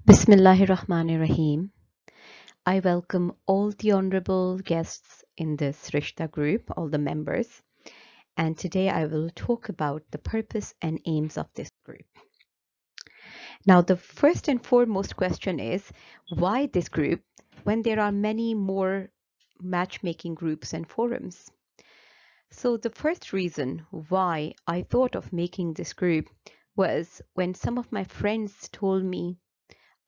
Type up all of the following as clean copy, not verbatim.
Bismillahirrahmanirrahim. I welcome all the honorable guests in this Rishta group, all the members, and today I will talk about the purpose and aims of this group. Now, the first and foremost question is why this group when there are many more matchmaking groups and forums? So, the first reason why I thought of making this group was when some of my friends told me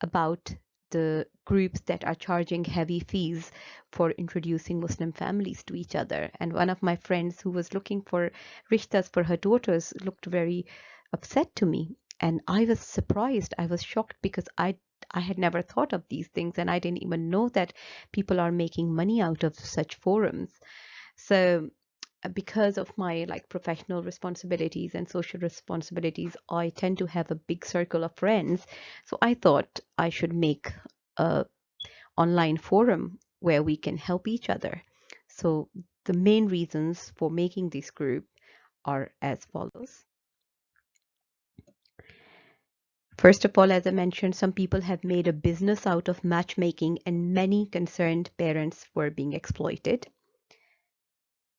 about the groups that are charging heavy fees for introducing Muslim families to each other. And one of my friends who was looking for rishtas for her daughters looked very upset to me. And I was surprised. I was shocked because I had never thought of these things and I didn't even know that people are making money out of such forums. So because of my professional responsibilities and social responsibilities, I tend to have a big circle of friends. So I thought I should make a online forum where we can help each other. So the main reasons for making this group are as follows. First of all, as I mentioned, some people have made a business out of matchmaking and many concerned parents were being exploited.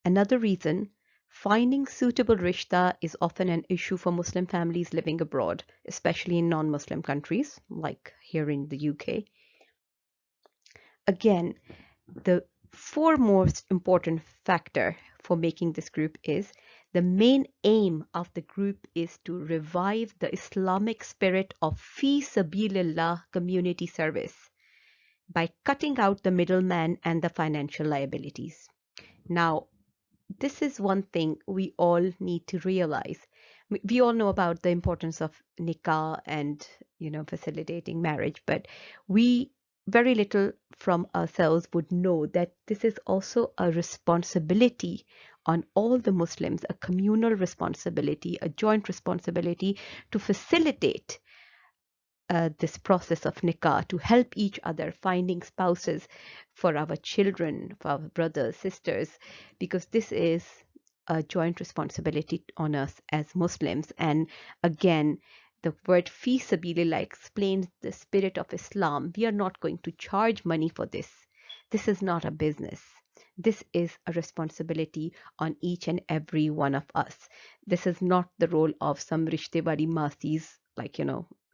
Another reason, finding suitable rishta is often an issue for Muslim families living abroad, especially in non-Muslim countries like here in the UK. Again, the foremost important factor for making this group is the main aim of the group is to revive the Islamic spirit of fi sabilillah community service by cutting out the middleman and the financial liabilities. Now, this is one thing we all need to realize. We all know about the importance of nikah and facilitating marriage, but we very little from ourselves would know that this is also a responsibility on all the Muslims, a communal responsibility, a joint responsibility to facilitate this process of nikah, to help each other finding spouses for our children, for our brothers, sisters, because this is a joint responsibility on us as Muslims. And again, the word fi sabilillah explains the spirit of Islam. We are not going to charge money for this. This is not a business. This is a responsibility on each and every one of us. This is not the role of some rishte wali masis,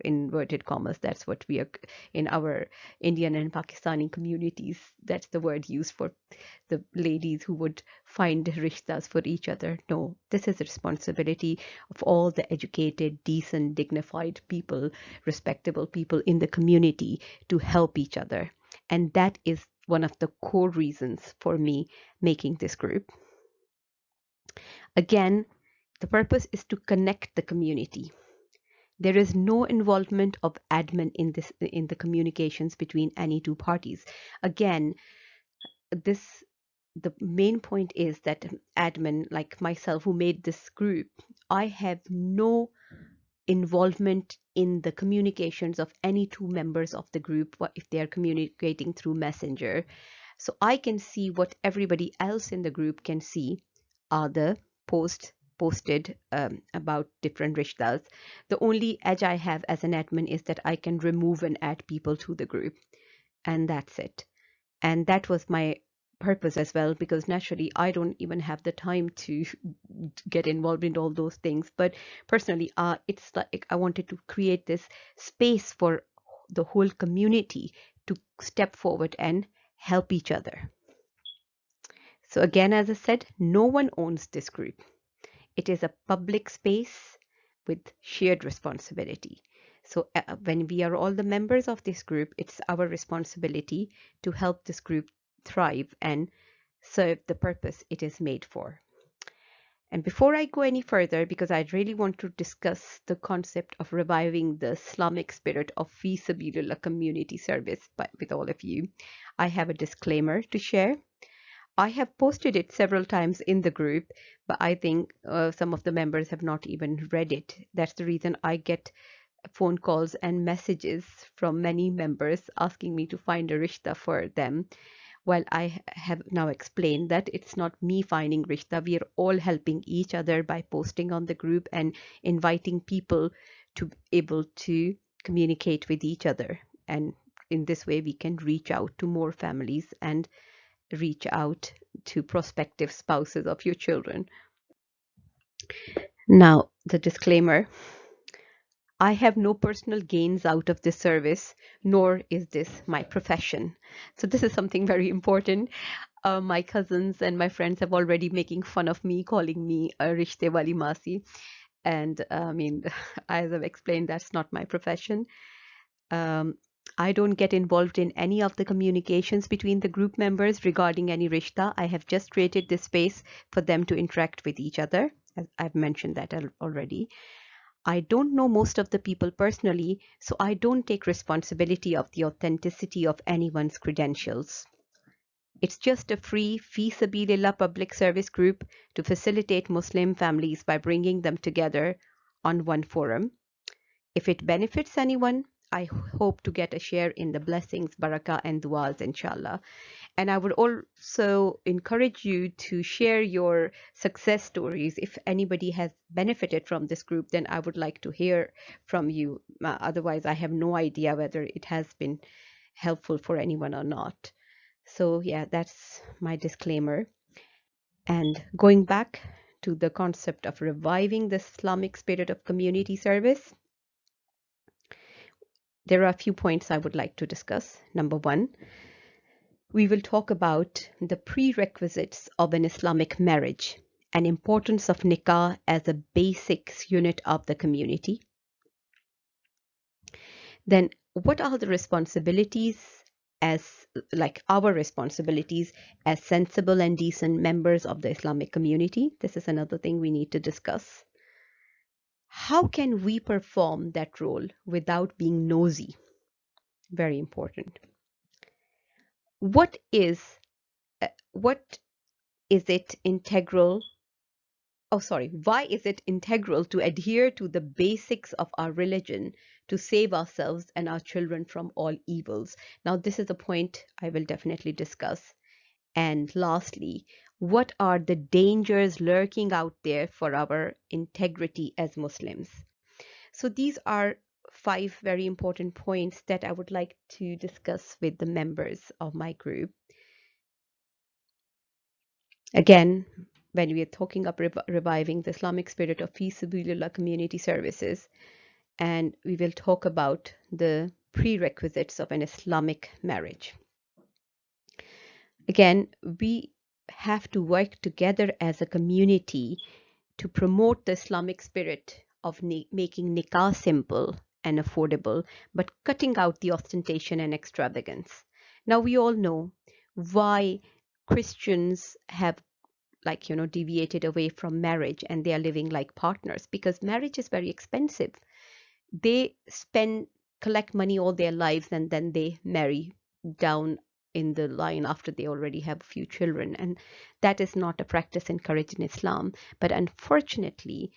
inverted commas. That's what we are in our Indian and Pakistani communities. That's the word used for the ladies who would find rishtas for each other. No, this is a responsibility of all the educated, decent, dignified people, respectable people in the community to help each other. And that is one of the core reasons for me making this group. Again, the purpose is to connect the community. There is no involvement of admin in the communications between any two parties. Again, the main point is that admin, like myself, who made this group, I have no involvement in the communications of any two members of the group if they are communicating through Messenger. So I can see what everybody else in the group can see are the posted about different rishtas. The only edge I have as an admin is that I can remove and add people to the group, and that's it. And that was my purpose as well, because naturally I don't even have the time to get involved in all those things. But personally, it's like I wanted to create this space for the whole community to step forward and help each other. So again, as I said, no one owns this group. It is a public space with shared responsibility. So when we are all the members of this group, it's our responsibility to help this group thrive and serve the purpose it is made for. And before I go any further, because I really want to discuss the concept of reviving the Islamic spirit of fi sabilillah community service with all of you, I have a disclaimer to share. I have posted it several times in the group, but I think some of the members have not even read it. That's the reason I get phone calls and messages from many members asking me to find a rishta for them. Well, I have now explained that it's not me finding rishta. We are all helping each other by posting on the group and inviting people to be able to communicate with each other. And in this way, we can reach out to more families and reach out to prospective spouses of your children. Now, the disclaimer: I have no personal gains out of this service, nor is this my profession. So, this is something very important. My cousins and my friends have already making fun of me, calling me a Rishtay wali Masi. And I mean, as I've explained, that's not my profession. Um, I don't get involved in any of the communications between the group members regarding any rishta. I have just created this space for them to interact with each other. As I've mentioned that already. I don't know most of the people personally, so I don't take responsibility of the authenticity of anyone's credentials. It's just a free fi sabilillah public service group to facilitate Muslim families by bringing them together on one forum. If it benefits anyone, I hope to get a share in the blessings, barakah, and du'as, inshallah. And I would also encourage you to share your success stories. If anybody has benefited from this group, then I would like to hear from you. Otherwise, I have no idea whether it has been helpful for anyone or not. So, yeah, that's my disclaimer. And going back to the concept of reviving the Islamic spirit of community service, there are a few points I would like to discuss. Number one, we will talk about the prerequisites of an Islamic marriage and importance of nikah as a basic unit of the community. Then what are the responsibilities our responsibilities as sensible and decent members of the Islamic community? This is another thing we need to discuss. How can we perform that role without being nosy? Very important. What is it integral? Why is it integral to adhere to the basics of our religion to save ourselves and our children from all evils? Now, this is a point I will definitely discuss. And lastly, what are the dangers lurking out there for our integrity as Muslims? So these are 5 very important points that I would like to discuss with the members of my group. Again, when we are talking of reviving the Islamic spirit of fi sabilillah community services, and we will talk about the prerequisites of an Islamic marriage. Again, we have to work together as a community to promote the Islamic spirit of making nikah simple and affordable, but cutting out the ostentation and extravagance. Now, we all know why Christians have deviated away from marriage and they are living like partners, because marriage is very expensive. They collect money all their lives, and then they marry down in the line after they already have a few children. And that is not a practice encouraged in Islam. But unfortunately,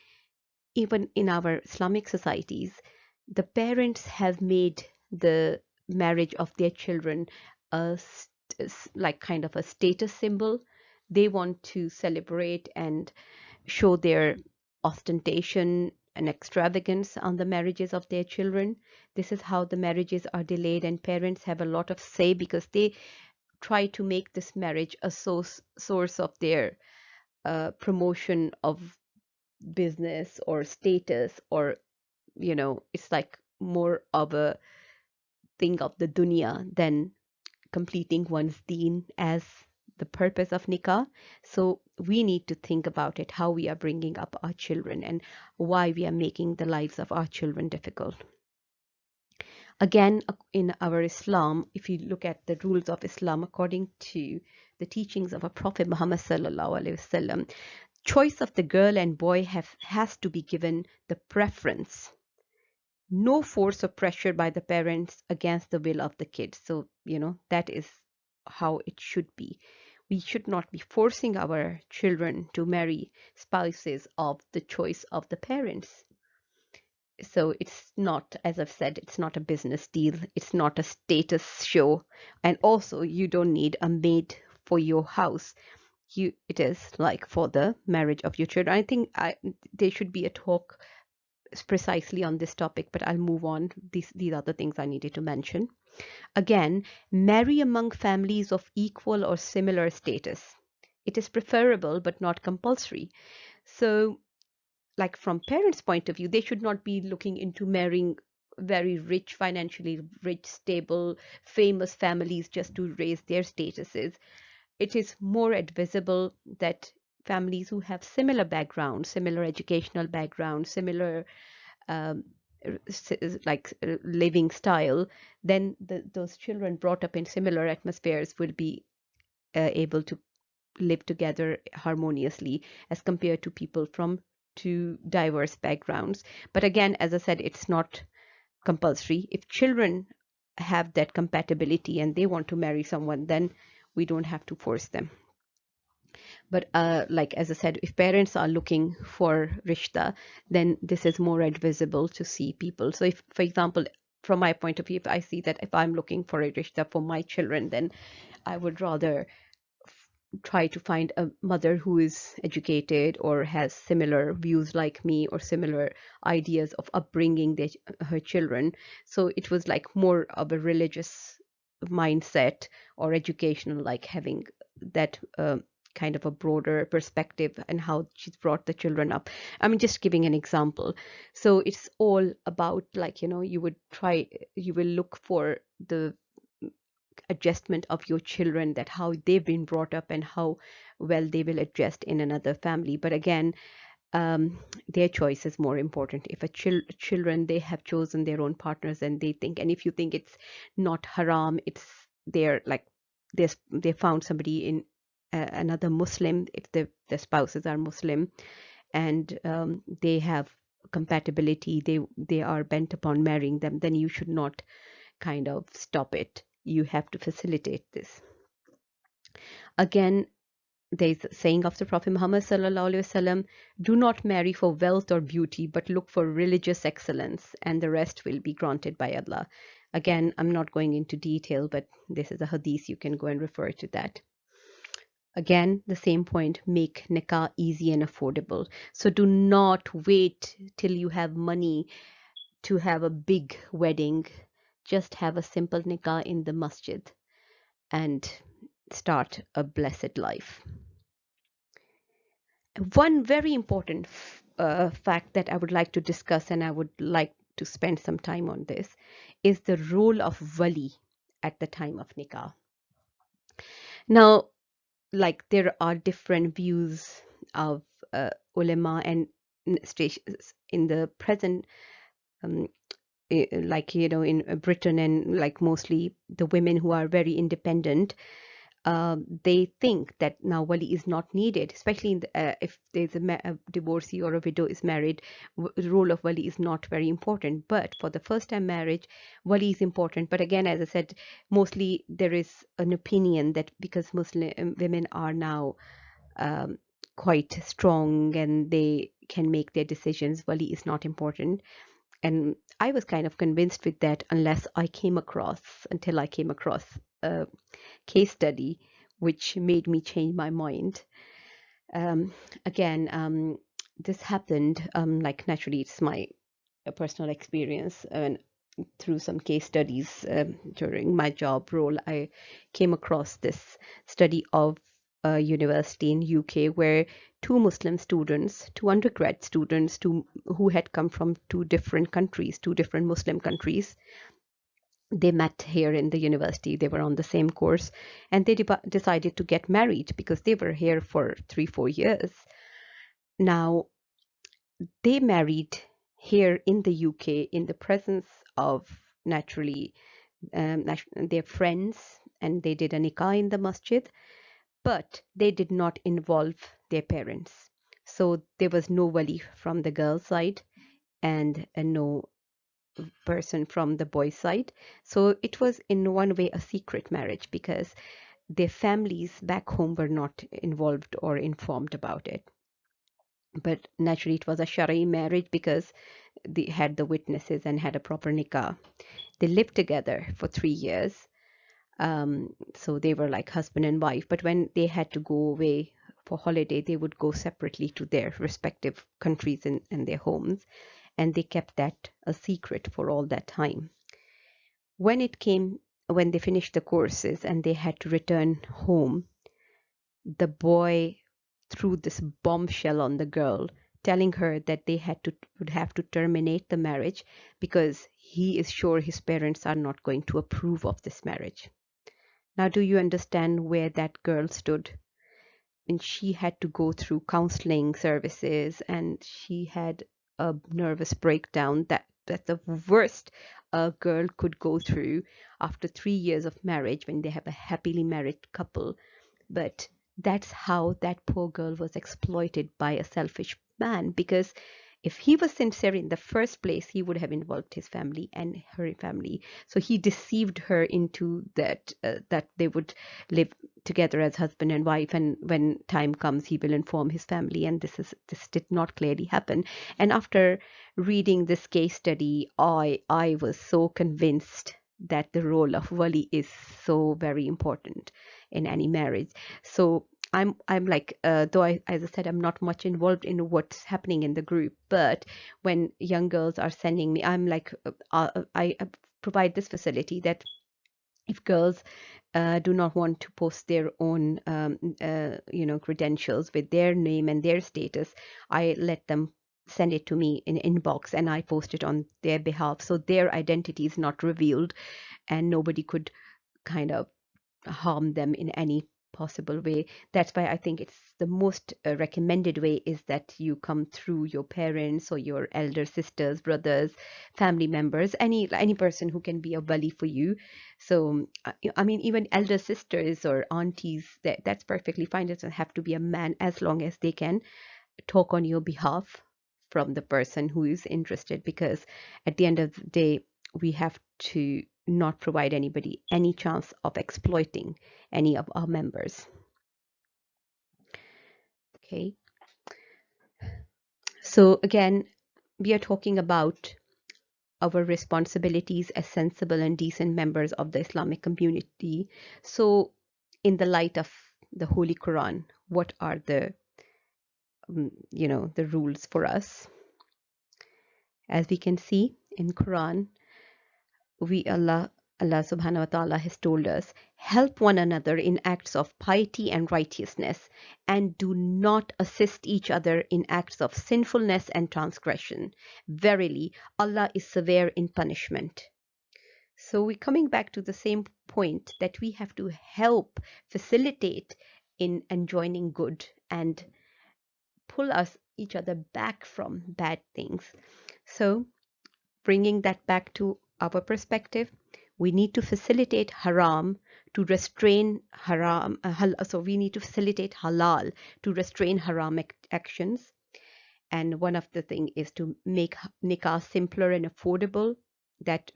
even in our Islamic societies, the parents have made the marriage of their children like kind of a status symbol. They want to celebrate and show their ostentation and extravagance on the marriages of their children. This is how the marriages are delayed, and parents have a lot of say because they try to make this marriage a source of their promotion of business or status, or it's like more of a thing of the dunya than completing one's deen as the purpose of nikah. So we need to think about it, how we are bringing up our children and why we are making the lives of our children difficult. Again, in our Islam, if you look at the rules of Islam according to the teachings of our Prophet Muhammad sallallahu alaihi wasallam, choice of the girl and boy has to be given the preference. No force or pressure by the parents against the will of the kids. So, that is how it should be. We should not be forcing our children to marry spouses of the choice of the parents. So it's not, as I've said, it's not a business deal. It's not a status show. And also, you don't need a maid for your house. It is like for the marriage of your children. I think there should be a talk precisely on this topic, but I'll move on. These are the things I needed to mention. Again, marry among families of equal or similar status. It is preferable but not compulsory. So, like from parents' point of view, they should not be looking into marrying very rich, financially rich, stable, famous families just to raise their statuses. It is more advisable that families who have similar backgrounds, similar educational backgrounds, similar um, living style, then those children brought up in similar atmospheres will be able to live together harmoniously as compared to people from two diverse backgrounds. But again, as I said, it's not compulsory. If children have that compatibility and they want to marry someone, then we don't have to force them. But like as I said, if parents are looking for rishta, then this is more advisable to see people. So if, for example, from my point of view, if I see that if I'm looking for a rishta for my children, then I would rather try to find a mother who is educated or has similar views like me or similar ideas of upbringing her children. So it was like more of a religious mindset or educational, like having that kind of a broader perspective and how she's brought the children up. I mean, just giving an example. So it's all about, like, you will look for the adjustment of your children, that how they've been brought up and how well they will adjust in another family. But again, their choice is more important. If children, they have chosen their own partners and they think, and if you think it's not haram, it's they're like they found somebody in another Muslim, if the spouses are Muslim, and they have compatibility, they are bent upon marrying them, then you should not kind of stop it. You have to facilitate this. Again, there's a saying of the Prophet Muhammad sallallahu alaihi wasallam: "Do not marry for wealth or beauty, but look for religious excellence, and the rest will be granted by Allah." Again, I'm not going into detail, but this is a hadith. You can go and refer to that. Again, the same point: make nikah easy and affordable. So do not wait till you have money to have a big wedding. Just have a simple nikah in the masjid and start a blessed life. One very important fact that I would like to discuss, and I would like to spend some time on this, is the role of wali at the time of nikah. Now, like, there are different views of ulama and in the present, um, like, in Britain, and like mostly the women who are very independent, they think that now wali is not needed, especially if there's a divorcee or a widow is married. The role of wali is not very important, but for the first time marriage, wali is important. But again, as I said, mostly there is an opinion that because Muslim women are now quite strong and they can make their decisions, wali is not important. And I was kind of convinced with that until I came across a case study which made me change my mind. Um, Again, this happened, like, naturally, it's my personal experience, and through some case studies during my job role, I came across this study of a university in UK where two Muslim students, two undergrad students, who had come from two different countries, two different Muslim countries, they met here in the university. They were on the same course, and they decided to get married because they were here for 3-4 years. Now, they married here in the UK in the presence of, naturally, their friends, and they did a nikah in the masjid, but they did not involve their parents. So there was no wali from the girl's side and no person from the boy's side. So it was in one way a secret marriage because their families back home were not involved or informed about it. But naturally, it was a Shari marriage because they had the witnesses and had a proper nikah. They lived together for 3 years. So they were like husband and wife. But when they had to go away for holiday, they would go separately to their respective countries and their homes. and they kept that a secret for all that time. When it came, when they finished the courses and they had to return home, the boy threw this bombshell on the girl, telling her that they would have to terminate the marriage because he is sure his parents are not going to approve of this marriage. Now, do you understand where that girl stood? And she had to go through counseling services, and she had a nervous breakdown. That's the worst a girl could go through after 3 years of marriage when they have a happily married couple. But that's how that poor girl was exploited by a selfish man, because if he was sincere in the first place, he would have involved his family and her family. So he deceived her into that they would live together as husband and wife, and when time comes, he will inform his family. And this did not clearly happen. And after reading this case study, I was so convinced that the role of wali is so very important in any marriage. So I'm like, though as I said, I'm not much involved in what's happening in the group, but when young girls are sending me, I'm like, I provide this facility that if girls do not want to post their own, credentials with their name and their status, I let them send it to me in inbox, and I post it on their behalf, so their identity is not revealed, and nobody could kind of harm them in any possible way. That's why I think it's the most recommended way is that you come through your parents or your elder sisters, brothers, family members, any person who can be a wali for you. So I mean, even elder sisters or aunties, that's perfectly fine. It doesn't have to be a man, as long as they can talk on your behalf from the person who is interested, because at the end of the day, we have to not provide anybody any chance of exploiting any of our members. Okay, so again, we are talking about our responsibilities as sensible and decent members of the Islamic community. So in the light of the Holy Quran, what are the the rules for us? As we can see in Quran, Allah subhanahu wa ta'ala has told us, help one another in acts of piety and righteousness, and do not assist each other in acts of sinfulness and transgression. Verily, Allah is severe in punishment. So we're coming back to the same point, that we have to help facilitate in enjoining good and pull us each other back from bad things. So bringing that back to our perspective, we need to facilitate haram to restrain haram. So we need to facilitate halal to restrain haram actions. And one of the things is to make nikah simpler and affordable, that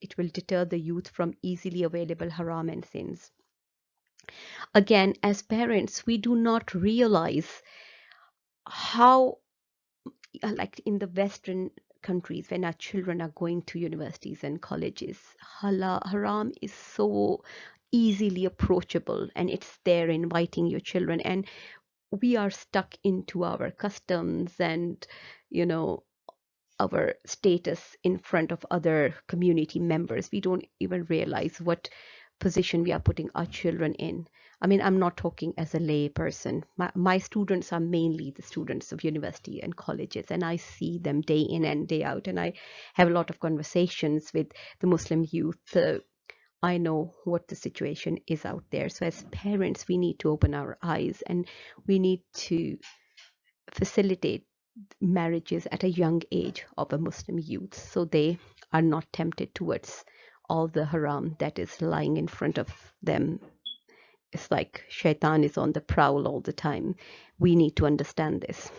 it will deter the youth from easily available haram and sins. Again, as parents, we do not realize how, like in the Western countries, when our children are going to universities and colleges, haram is so easily approachable, and it's there inviting your children, and we are stuck into our customs and our status in front of other community members. We don't even realize what position we are putting our children in. I mean, I'm not talking as a lay person. My students are mainly the students of university and colleges, and I see them day in and day out, and I have a lot of conversations with the Muslim youth. So I know what the situation is out there. So as parents, we need to open our eyes, and we need to facilitate marriages at a young age of a Muslim youth, so they are not tempted towards all the haram that is lying in front of them. It's like shaitan is on the prowl all the time. We need to understand this.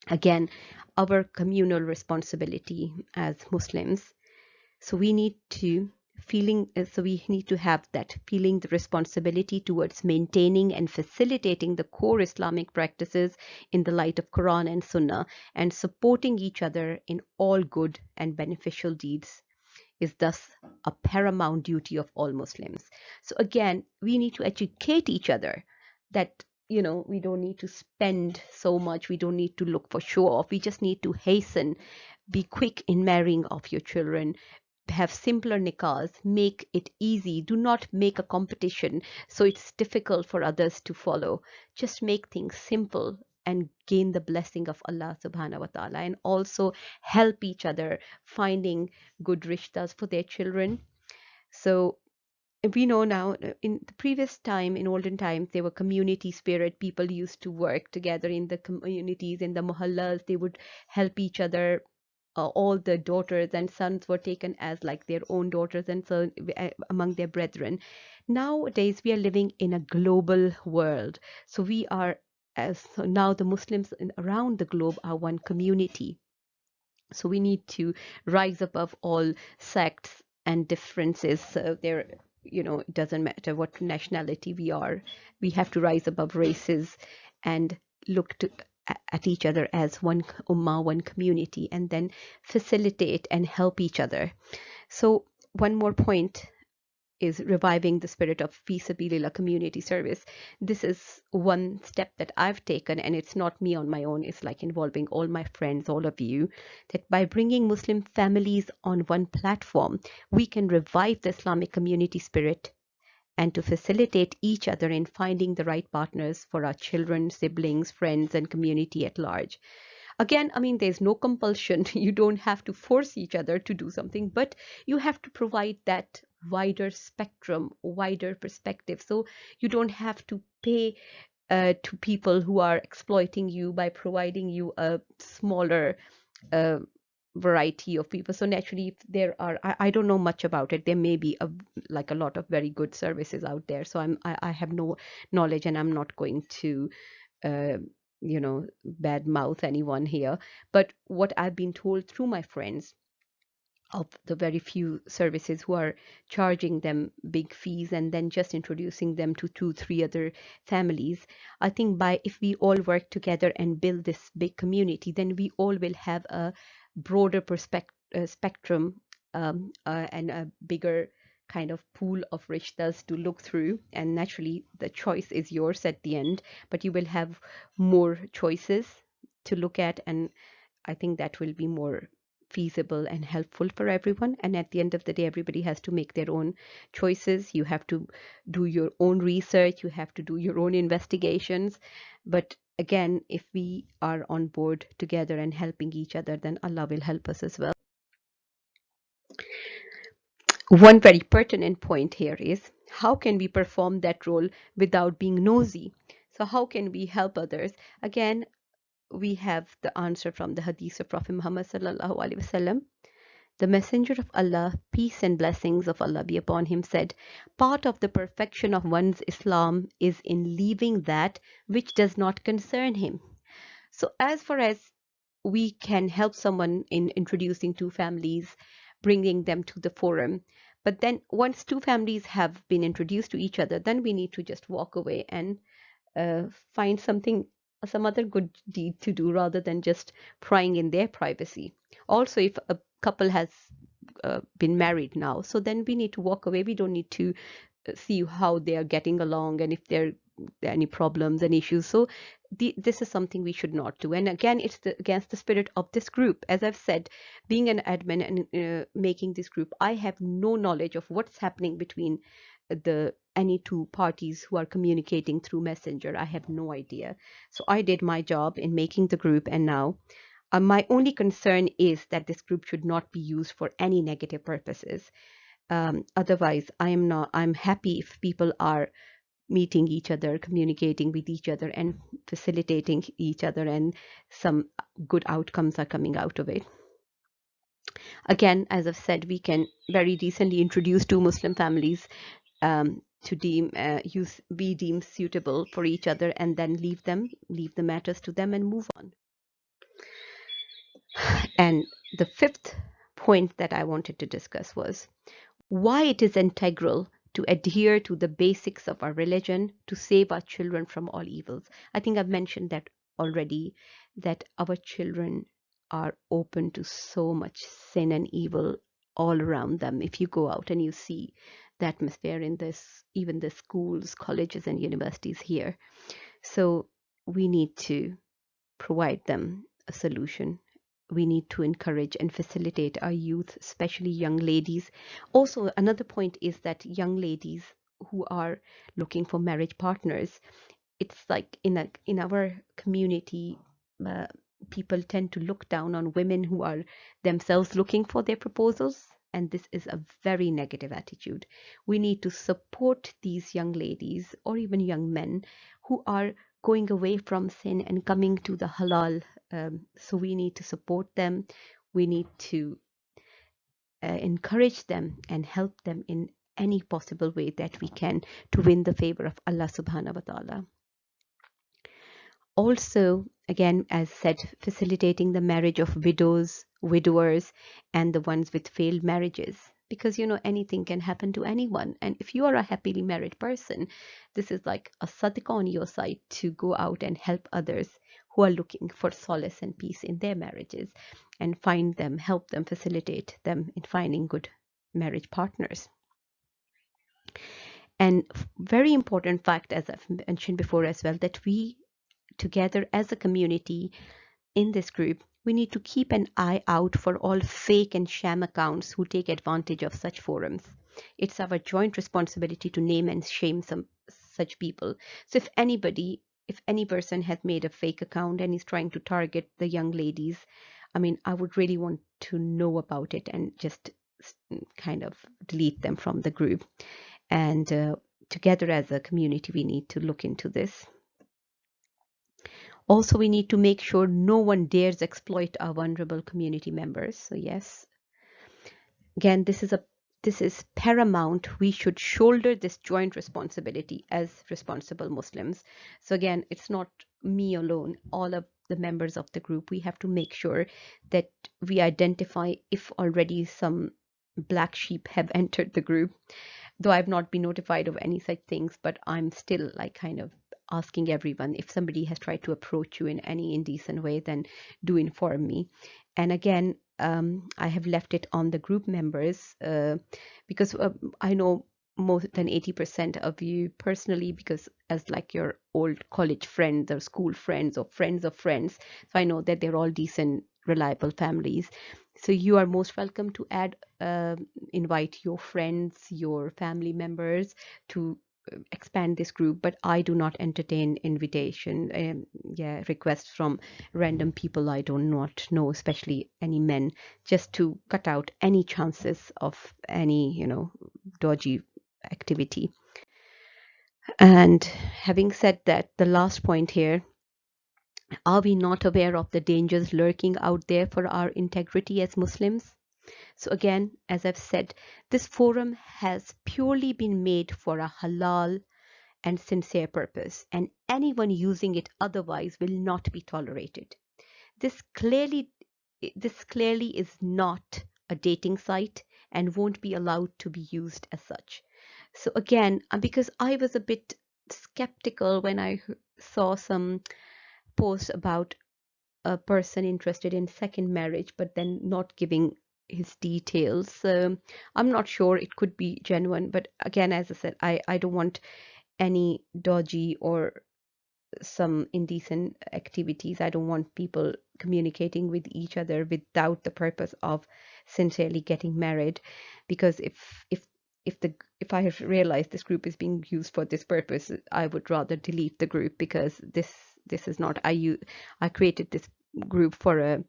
Again, our communal responsibility as Muslims. So we need to have that feeling the responsibility towards maintaining and facilitating the core Islamic practices in the light of Quran and Sunnah, and supporting each other in all good and beneficial deeds is thus a paramount duty of all Muslims. So again, we need to educate each other that we don't need to spend so much. We don't need to look for show off. We just need to hasten, be quick in marrying of your children, have simpler nikahs, make it easy. Do not make a competition so it's difficult for others to follow. Just make things simple and gain the blessing of Allah subhanahu wa ta'ala, and also help each other finding good rishtas for their children. So we know now, in the previous time, in olden times, there were community spirit. People used to work together in the communities, in the muhallas. They would help each other. All the daughters and sons were taken as like their own daughters and so among their brethren. Nowadays we are living in a global world, so we are, as so now the Muslims around the globe are one community. So we need to rise above all sects and differences. So there, it doesn't matter what nationality we are. We have to rise above races and look at each other as one ummah, one community, and then facilitate and help each other. So one more point is reviving the spirit of fi sabilillah community service. This is one step that I've taken, and it's not me on my own. It's like involving all my friends, all of you, that by bringing Muslim families on one platform, we can revive the Islamic community spirit and to facilitate each other in finding the right partners for our children, siblings, friends, and community at large. Again, I mean, there's no compulsion. You don't have to force each other to do something, but you have to provide that wider spectrum, wider perspective. So you don't have to pay to people who are exploiting you by providing you a smaller uh, variety of people. So naturally, if there are, I don't know much about it. There may be like a lot of very good services out there. So I have no knowledge, and I'm not going to uh, bad mouth anyone here. But what I've been told through my friends of the very few services who are charging them big fees and then just introducing them to two, three other families, I think by if we all work together and build this big community, then we all will have a broader spectrum and a bigger kind of pool of rishtas to look through. And naturally, the choice is yours at the end, but you will have more choices to look at, and I think that will be more feasible and helpful for everyone. And at the end of the day, everybody has to make their own choices. You have to do your own research, you have to do your own investigations. But again, if we are on board together and helping each other, then Allah will help us as well. One very pertinent point here is, how can we perform that role without being nosy? So how can we help others? Again, we have the answer from the hadith of Prophet Muhammad sallallahu alaihi wasallam. The Messenger of Allah, peace and blessings of Allah be upon him, said, part of the perfection of one's Islam is in leaving that which does not concern him. So as far as we can help someone in introducing two families, bringing them to the forum, but then once two families have been introduced to each other, then we need to just walk away and find some other good deed to do rather than just prying in their privacy. Also, if a couple has been married now, so then we need to walk away. We don't need to see how they are getting along and if there are any problems and issues. So this is something we should not do. And again, it's against the spirit of this group. As I've said, being an admin and making this group, I have no knowledge of what's happening between the any two parties who are communicating through messenger. I have no idea. So I did my job in making the group, and now my only concern is that this group should not be used for any negative purposes. Otherwise, I'm happy if people are meeting each other, communicating with each other, and facilitating each other, and some good outcomes are coming out of it. Again, as I've said, we can very decently introduce two Muslim families to be deemed suitable for each other, and then leave the matters to them and move on. And the fifth point that I wanted to discuss was why it is integral to adhere to the basics of our religion to save our children from all evils. I think I've mentioned that already, that our children are open to so much sin and evil all around them. If you go out and you see the atmosphere in even the schools, colleges, and universities here. So we need to provide them a solution. We need to encourage and facilitate our youth, especially young ladies. Also, another point is that young ladies who are looking for marriage partners, it's like in our community, uh, people tend to look down on women who are themselves looking for their proposals, and this is a very negative attitude. We need to support these young ladies or even young men who are going away from sin and coming to the halal. So we need to support them. We need to encourage them and help them in any possible way that we can to win the favor of Allah subhanahu wa ta'ala. Also, again, as said, facilitating the marriage of widows, widowers, and the ones with failed marriages. Because anything can happen to anyone. And if you are a happily married person, this is like a sadaqah on your side to go out and help others who are looking for solace and peace in their marriages and find them, help them, facilitate them in finding good marriage partners. And very important fact, as I've mentioned before as well, that we together as a community in this group, we need to keep an eye out for all fake and sham accounts who take advantage of such forums. It's our joint responsibility to name and shame such people. So if any person has made a fake account and is trying to target the young ladies, I mean, I would really want to know about it and just kind of delete them from the group. And together as a community, we need to look into this. Also, we need to make sure no one dares exploit our vulnerable community members. So yes, again, this is paramount. We should shoulder this joint responsibility as responsible Muslims. So again, it's not me alone. All of the members of the group, we have to make sure that we identify if already some black sheep have entered the group. Though I've not been notified of any such things, but I'm still like kind of asking everyone, if somebody has tried to approach you in any indecent way, then do inform me. And again, I have left it on the group members because I know more than 80% of you personally, because as like your old college friends or school friends or friends of friends, so I know that they're all decent, reliable families. So you are most welcome to invite your friends, your family members to expand this group, but I do not entertain requests from random people I do not know, especially any men, just to cut out any chances of any dodgy activity. And having said that, the last point here, are we not aware of the dangers lurking out there for our integrity as Muslims? So again, as I've said, this forum has purely been made for a halal and sincere purpose, and anyone using it otherwise will not be tolerated. This clearly is not a dating site and won't be allowed to be used as such. So again, because I was a bit skeptical when I saw some posts about a person interested in second marriage but then not giving his details. I'm not sure, it could be genuine, but again, as I said, I don't want any dodgy or some indecent activities. I don't want people communicating with each other without the purpose of sincerely getting married, because if I have realized this group is being used for this purpose, I would rather delete the group, because this is not, I created this group for a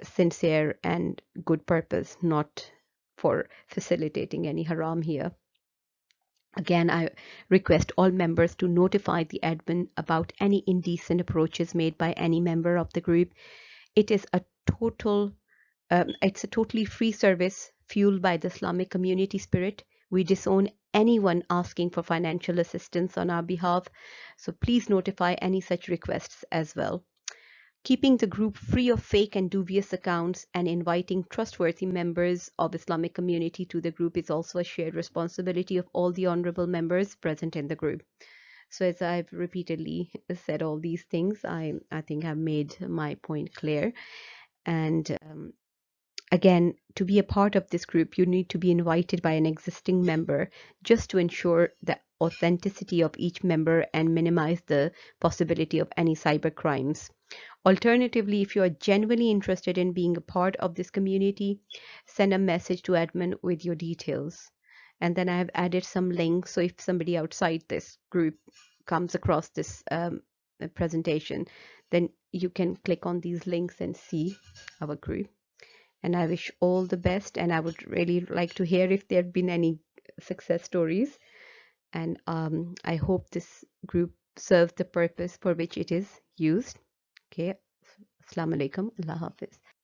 sincere and good purpose, not for facilitating any haram here. Again, I request all members to notify the admin about any indecent approaches made by any member of the group. It is it's a totally free service fueled by the Islamic community spirit. We disown anyone asking for financial assistance on our behalf, so please notify any such requests as well. Keeping the group free of fake and dubious accounts and inviting trustworthy members of Islamic community to the group is also a shared responsibility of all the honorable members present in the group. So as I've repeatedly said all these things, I think I've made my point clear. And again, to be a part of this group, you need to be invited by an existing member, just to ensure that authenticity of each member and minimize the possibility of any cyber crimes. Alternatively, if you are genuinely interested in being a part of this community, send a message to admin with your details. And then I have added some links. So if somebody outside this group comes across this presentation, then you can click on these links and see our group. And I wish all the best. And I would really like to hear if there have been any success stories. And I hope this group serves the purpose for which it is used. Okay. Assalamu alaikum. Allah Hafiz.